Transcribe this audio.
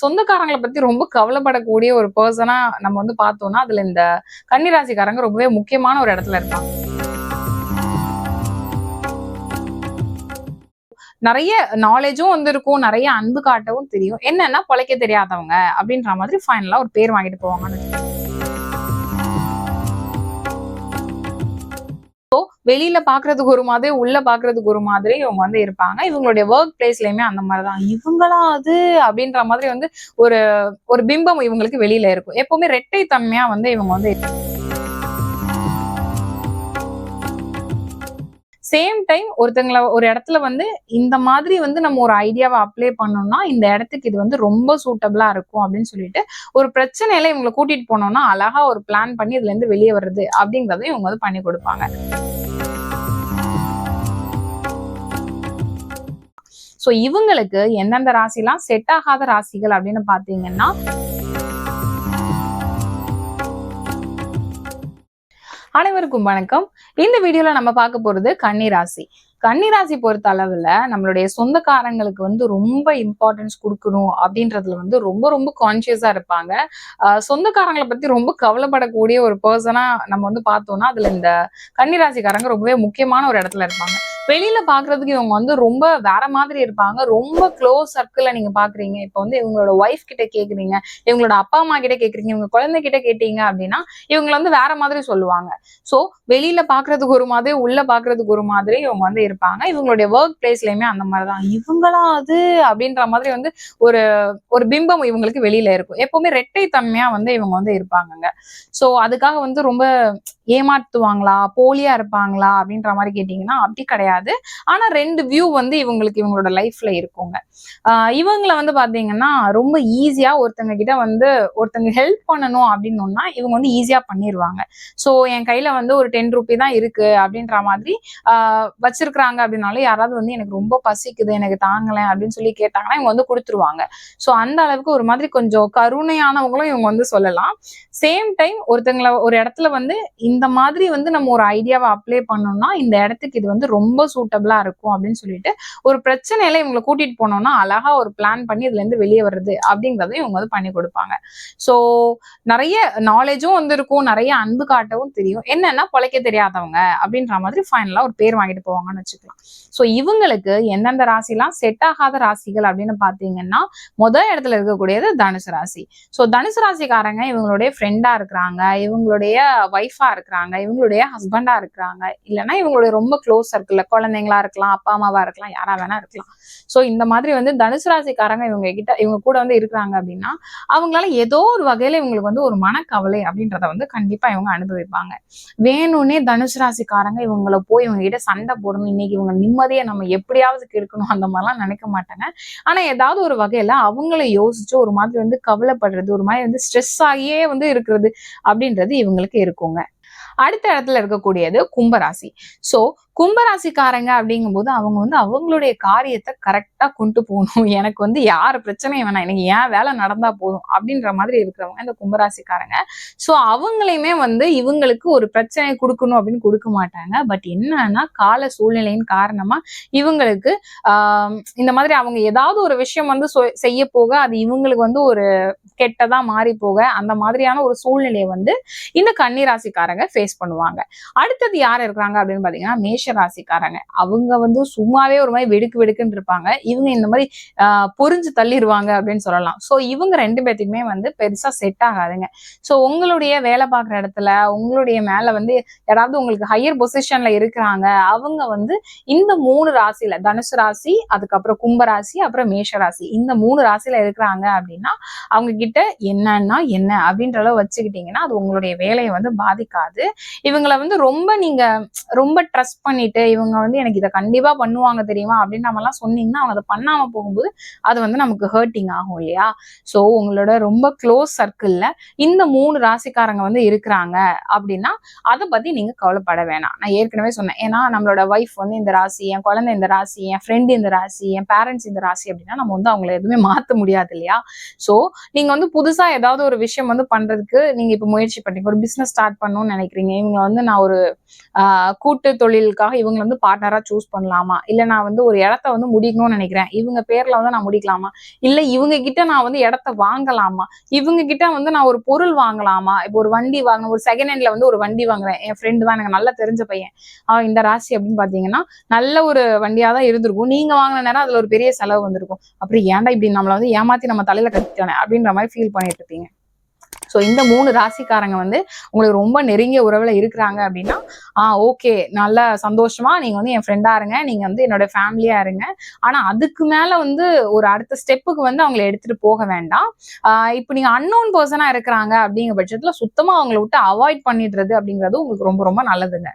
சொந்தக்காரங்கள பத்தி ரொம்ப கவலைப்படக்கூடிய ஒரு பெர்சனா நம்ம வந்து பார்த்தோம்னா, அதுல இந்த கன்னிராசிக்காரங்க ரொம்பவே முக்கியமான ஒரு இடத்துல இருப்பாங்க. நெறைய நாலேஜும் வந்து இருக்கும். நெறைய அன்பு காட்டவும் தெரியும். என்னன்னா பொழைக்க தெரியாதவங்க அப்படின்ற மாதிரி ஃபைனலா ஒரு பேர் வாங்கிட்டு போவாங்கன்னு வெளியில பாக்குறதுக்கு ஒரு மாதிரி, உள்ள பாக்குறதுக்கு ஒரு மாதிரி இவங்க வந்து இருப்பாங்க. இவங்களுடைய வொர்க் பிளேஸ்லயுமே அந்த மாதிரிதான். இவங்களா அது அப்படின்ற மாதிரி வந்து ஒரு ஒரு பிம்பம் இவங்களுக்கு வெளியில இருக்கும். எப்பவுமே ரெட்டை தன்மையா வந்து இவங்க வந்து சேம் டைம் ஒருத்தங்கள ஒரு இடத்துல வந்து இந்த மாதிரி வந்து நம்ம ஒரு ஐடியாவை அப்ளை பண்ணோம்னா இந்த இடத்துக்கு இது வந்து ரொம்ப சூட்டபிளா இருக்கும் அப்படின்னு சொல்லிட்டு ஒரு பிரச்சனையில இவங்களை கூட்டிட்டு போனோம்னா அழகா ஒரு பிளான் பண்ணி இதுல இருந்து வெளியே வர்றது அப்படிங்கறதையும் இவங்க வந்து பண்ணி கொடுப்பாங்க. சோ இவங்களுக்கு எந்தெந்த ராசிலாம் செட் ஆகாத ராசிகள் அப்படின்னு பாத்தீங்கன்னா, அனைவருக்கும் வணக்கம். இந்த வீடியோல நம்ம பார்க்க போறது கன்னிராசி. கன்னிராசி பொறுத்த அளவுல நம்மளுடைய சொந்தக்காரங்களுக்கு வந்து ரொம்ப இம்பார்ட்டன்ஸ் கொடுக்கணும் அப்படின்றதுல வந்து ரொம்ப ரொம்ப கான்சியஸா இருப்பாங்க. சொந்தக்காரங்களை பத்தி ரொம்ப கவலைப்படக்கூடிய ஒரு பர்சனா நம்ம வந்து பார்த்தோம்னா அதுல இந்த கன்னிராசிக்காரங்க ரொம்பவே முக்கியமான ஒரு இடத்துல இருப்பாங்க. வெளியில பாக்குறதுக்கு இவங்க வந்து ரொம்ப வேற மாதிரி இருப்பாங்க. ரொம்ப க்ளோஸ் சர்க்கிள்ல நீங்க பாக்குறீங்க. இப்ப வந்து இவங்களோட ஒய்ஃப் கிட்ட கேக்குறீங்க, இவங்களோட அப்பா அம்மா கிட்ட கேக்குறீங்க, இவங்க குழந்தை கிட்ட கேட்டீங்க அப்படின்னா இவங்களை வந்து வேற மாதிரி சொல்லுவாங்க. சோ வெளியில பாக்குறதுக்கு ஒரு மாதிரி, உள்ள பாக்குறதுக்கு ஒரு மாதிரி இவங்க வந்து இருப்பாங்க. இவங்களுடைய ஒர்க் பிளேஸ்லயுமே அந்த மாதிரிதான். இவங்களா அது அப்படின்ற மாதிரி வந்து ஒரு ஒரு பிம்பம் இவங்களுக்கு வெளியில இருக்கும். எப்பவுமே ரெட்டை தன்மையா வந்து இவங்க வந்து இருப்பாங்கங்க. சோ அதுக்காக வந்து ரொம்ப ஏமாத்துவாங்களா, போலியா இருப்பாங்களா அப்படின்ற மாதிரி கேட்டீங்கன்னா அப்படி கிடையாது. ஆனா 2 வியூ வந்து இவங்களுக்கு இவங்களோட லைஃப்ல இருக்குங்க. இவங்கள வந்து பாத்தீங்கன்னா ரொம்ப ஈஸியா ஒருத்தங்க கிட்ட வந்து ஒருத்தங்க ஹெல்ப் பண்ணணும் அப்படின்னோம்னா இவங்க வந்து ஈஸியா பண்ணிருவாங்க. சோ என் கையில வந்து ஒரு 10 ரூபி தான் இருக்கு அப்படின்ற மாதிரி வச்சிருக்கிறாங்க அப்படின்னாலும் யாராவது வந்து எனக்கு ரொம்ப பசிக்குது, எனக்கு தாங்கல அப்படின்னு சொல்லி கேட்டாங்கன்னா இவங்க வந்து கொடுத்துருவாங்க. சோ அந்த அளவுக்கு ஒரு மாதிரி கொஞ்சம் கருணையானவங்களும் இவங்க வந்து சொல்லலாம். சேம் டைம் ஒருத்தங்கள ஒரு இடத்துல வந்து இந்த மாதிரி வந்து நம்ம ஒரு ஐடியாவை அப்ளை பண்ணோம்னா இந்த இடத்துக்கு இது வந்து ரொம்ப சூட்டபிளா இருக்கும் அப்படின்னு சொல்லிட்டு ஒரு பிரச்சனையில இவங்களை கூட்டிட்டு போனோம்னா அழகா ஒரு பிளான் பண்ணி இதுல இருந்து வெளியே வர்றது அப்படிங்கறதையும் இவங்க வந்து பண்ணி கொடுப்பாங்க. சோ நிறைய நாலேஜும் வந்து இருக்கும். நிறைய அன்பு காட்டவும் தெரியும். என்னன்னா பொழைக்க தெரியாதவங்க அப்படின்ற மாதிரி ஃபைனலா ஒரு பேர் வாங்கிட்டு போவாங்கன்னு வச்சுக்கலாம். சோ இவங்களுக்கு எந்தெந்த ராசிலாம் செட் ஆகாத ராசிகள் அப்படின்னு பாத்தீங்கன்னா முதல் இடத்துல இருக்கக்கூடியது தனுசு ராசி. சோ தனுசு ராசிக்காரங்க இவங்களுடைய ஃப்ரெண்டா இருக்கிறாங்க, இவங்களுடைய ஒய்ஃபா இருக்கிறாங்க, இவங்களுடைய ஹஸ்பண்டா இருக்கிறாங்க, இல்லைன்னா இவங்களுடைய ரொம்ப க்ளோஸ் சர்க்கிள்ல குழந்தைங்களா இருக்கலாம், அப்பா அம்மாவா இருக்கலாம், யாரா வேணா இருக்கலாம். சோ இந்த மாதிரி வந்து தனுசு ராசிக்காரங்க இவங்க கூட வந்து இருக்கிறாங்க அப்படின்னா அவங்களால ஏதோ ஒரு வகையில இவங்களுக்கு வந்து ஒரு மனக்கவலை அப்படின்றத வந்து கண்டிப்பா இவங்க அனுபவிப்பாங்க. வேணும்னே தனுசு ராசிக்காரங்க இவங்கள போய் இவங்க கிட்ட சண்டை போடணும், இன்னைக்கு இவங்க நிம்மதியை நம்ம எப்படியாவது கெடுக்கணும் அந்த மாதிரிலாம் நினைக்க மாட்டாங்க. ஆனா ஏதாவது ஒரு வகையில அவங்கள யோசிச்சு ஒரு மாதிரி வந்து கவலைப்படுறது, ஒரு மாதிரி வந்து ஸ்ட்ரெஸ் ஆகியே வந்து இருக்கிறது அப்படின்றது இவங்களுக்கு இருக்குங்க. அடுத்த இடத்துல இருக்கக்கூடியது கும்பராசி. சோ கும்பராசிக்காரங்க அப்படிங்கும்போது அவங்க வந்து அவங்களுடைய காரியத்தை கரெக்டா கொண்டு போகணும். எனக்கு வந்து யார் பிரச்சனையும் வேணாம், எனக்கு ஏன் வேலை நடந்தா போதும் அப்படின்ற மாதிரி இருக்கிறவங்க இந்த கும்பராசிக்காரங்க. சோ அவங்களையுமே வந்து இவங்களுக்கு ஒரு பிரச்சனை கொடுக்கணும் அப்படின்னு கொடுக்க மாட்டாங்க. பட் என்னன்னா கால சூழ்நிலையின் காரணமா இவங்களுக்கு இந்த மாதிரி அவங்க ஏதாவது ஒரு விஷயம் வந்து செய்ய போக அது இவங்களுக்கு வந்து ஒரு கெட்டதா மாறி போக அந்த மாதிரியான ஒரு சூழ்நிலையை வந்து இந்த கன்னிராசிக்காரங்க ஃபேஸ் பண்ணுவாங்க. அடுத்தது யார் இருக்கிறாங்க அப்படின்னு பாத்தீங்கன்னா மேஷ ராசிக்காரங்க. அவங்க வந்து சும்மாவே ஒரு மாதிரி வெடுக்கு வெடுக்குன்னு இருப்பாங்க. இவங்க இந்த மாதிரி பொறிஞ்சு தள்ளிடுவாங்க அப்படின்னு சொல்லலாம். சோ இவங்க 2 பேத்துக்குமே வந்து பெருசா செட் ஆகாதுங்க. சோ உங்களுடைய வேலை பார்க்குற இடத்துல உங்களுடைய மேல வந்து யாராவது உங்களுக்கு ஹையர் பொசிஷன்ல இருக்கிறாங்க, அவங்க வந்து இந்த 3 ராசியில தனுசு ராசி, அதுக்கப்புறம் கும்ப ராசி, அப்புறம் மேஷ ராசி, இந்த 3 ராசியில இருக்கிறாங்க அப்படின்னா அவங்க கிட்ட என்னன்னா என்ன அப்படின்ற அளவு வச்சுக்கிட்டீங்கன்னா அது உங்களுடைய வேலையை வந்து பாதிக்காது. கிடையாது. இவங்கள வந்து நீங்க ரொம்ப ட்ரஸ்ட் பண்ணிட்டு இவங்க வந்து எனக்கு இதை கண்டிப்பா பண்ணுவாங்க தெரியுமா அப்படின்னு நம்ம எல்லாம் சொன்னீங்கன்னா அவங்க அதை பண்ணாம போகும்போது அது வந்து நமக்கு ஹர்ட்டிங் ஆகும் இல்லையா? சோ உங்களோட ரொம்ப க்ளோஸ் சர்க்கிள்ல இந்த 3 ராசிக்காரங்க வந்து இருக்கிறாங்க அப்படின்னா அதை பத்தி நீங்க கவலைப்பட வேணாம். நான் ஏற்கனவே சொன்னேன். ஏன்னா நம்மளோட வைஃப் வந்து இந்த ராசி, என் குழந்தை இந்த ராசி, என் ஃப்ரெண்ட் இந்த ராசி, என் பேரண்ட்ஸ் இந்த ராசி அப்படின்னா நம்ம வந்து அவங்களை எதுவுமே மாத்த முடியாது இல்லையா? சோ நீங்க வந்து புதுசா ஏதாவது ஒரு விஷயம் வந்து பண்றதுக்கு நீங்க இப்ப முயற்சி பண்றீங்க. ஒரு பிசினஸ் ஸ்டார்ட் பண்ணணும்னு நினைக்கிறீங்க. இவங்க வந்து நான் ஒரு கூட்டு தொழிலுக்காக இவங்க வந்து பார்ட்னரா சூஸ் பண்ணலாமா, இல்ல நான் வந்து ஒரு இடத்த வந்து முடிக்கணும்னு நினைக்கிறேன், இவங்க பேர்ல வந்து நான் முடிக்கலாமா, இல்ல இவங்க கிட்ட நான் வந்து இடத்த வாங்கலாமா, இவங்க கிட்ட வந்து நான் ஒரு பொருள் வாங்கலாமா, இப்போ ஒரு வண்டி வாங்கணும், ஒரு செகண்ட் ஹேண்ட்ல வந்து ஒரு வண்டி வாங்குறேன், என் ஃப்ரெண்டு தான் எனக்கு நல்லா தெரிஞ்ச பையன், இந்த ராசி அப்படின்னு பாத்தீங்கன்னா நல்ல ஒரு வண்டியா தான் இருந்திருக்கும். நீங்க வாங்கின நேரம் அதுல ஒரு பெரிய செலவு வந்திருக்கும். அப்புறம் ஏன்டா இப்படி நம்மள வந்து ஏமாத்தி நம்ம தலையில கட்டிட்டானே அப்படின்ற மாதிரி ஃபீல் பண்ணிட்டு இருப்பீங்க. ஸோ இந்த 3 ராசிக்காரங்க வந்து உங்களுக்கு ரொம்ப நெருங்கிய உறவுல இருக்கிறாங்க அப்படின்னா ஓகே, நல்ல சந்தோஷமா நீங்க வந்து என் ஃப்ரெண்டா இருங்க, நீங்க வந்து என்னோட ஃபேமிலியா இருங்க. ஆனா அதுக்கு மேல வந்து ஒரு அடுத்த ஸ்டெப்புக்கு வந்து அவங்களை எடுத்துட்டு போக வேண்டாம். இப்போ நீங்க அன்னோன் பர்சனா இருக்கிறாங்க அப்படிங்கிற பட்சத்துல சுத்தமா அவங்களை விட்டு அவாய்ட் பண்ணிடுறது அப்படிங்கிறது உங்களுக்கு ரொம்ப ரொம்ப நல்லதுங்க.